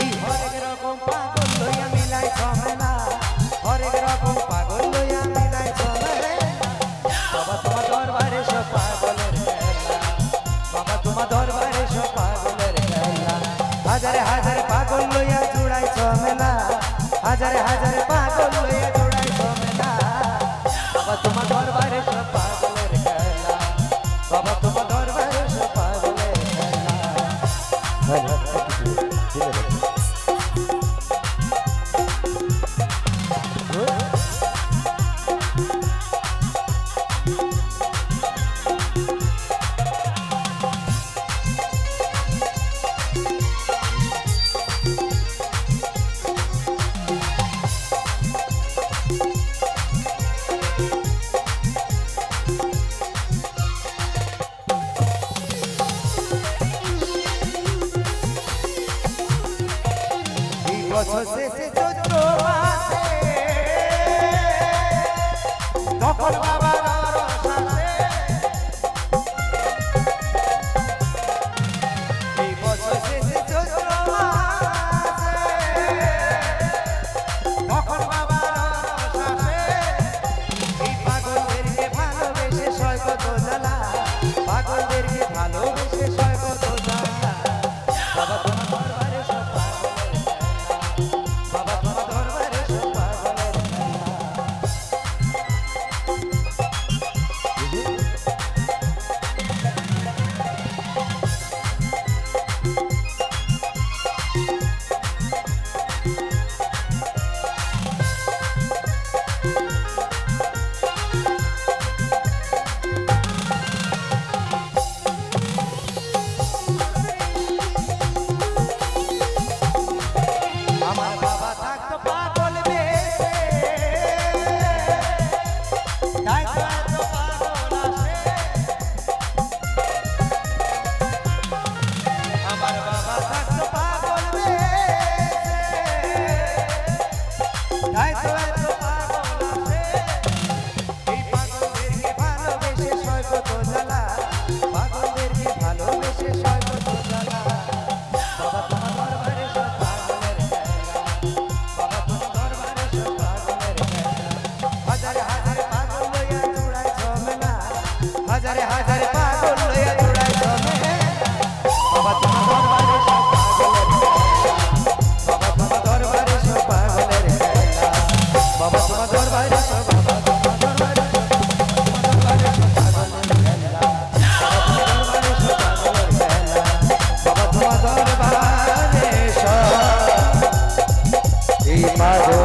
এই হরেক রকম পাগল লইয়া মিলাই ঝামেলা, হরেক রকম পাগল লইয়া মিলাই ঝামেলা। বাবা তোমার দরবারে সব পাগলের খেলা, বাবা তোমার দরবারে সব পাগলের খেলা। হাজারে হাজারে পাগল লইয়া জুড়াই ঝামেলা, হাজারে হাজারে পাগল লইয়া জুড়াই ঝামেলা। বাবা তোমার দরবারে সব পাগলের খেলা, বাবা তোমার দরবারে সব পাগলের খেলা। বছর শেষে চৈত্র মাসে তখন বাবার রস আসে, এই বছর শেষে চৈত্র মাসে তখন বাবার রস আসে। এই পাগলদেরকে ভালোবেসে সয় কত জ্বালা, পাগলদেরকে ভালোবেসে সয় কত জ্বালা। বাবা তোমার দরবারে সব হাজারে হাজারে পাগল লইয়া জুড়াই ঝামেলা। বাবা তোমার দরবারে সব পাগলের খেলা, বাবা তোমার দরবারে সব পাগলের খেলা। বাবা তোমার দরবারে সব, বাবা তোমার দরবারে সব, দরবারে সব পাগলের খেলা। বাবা তোমার দরবারে সব পাগলের খেলা, বাবা তোমার দরবারে সব এই পাগল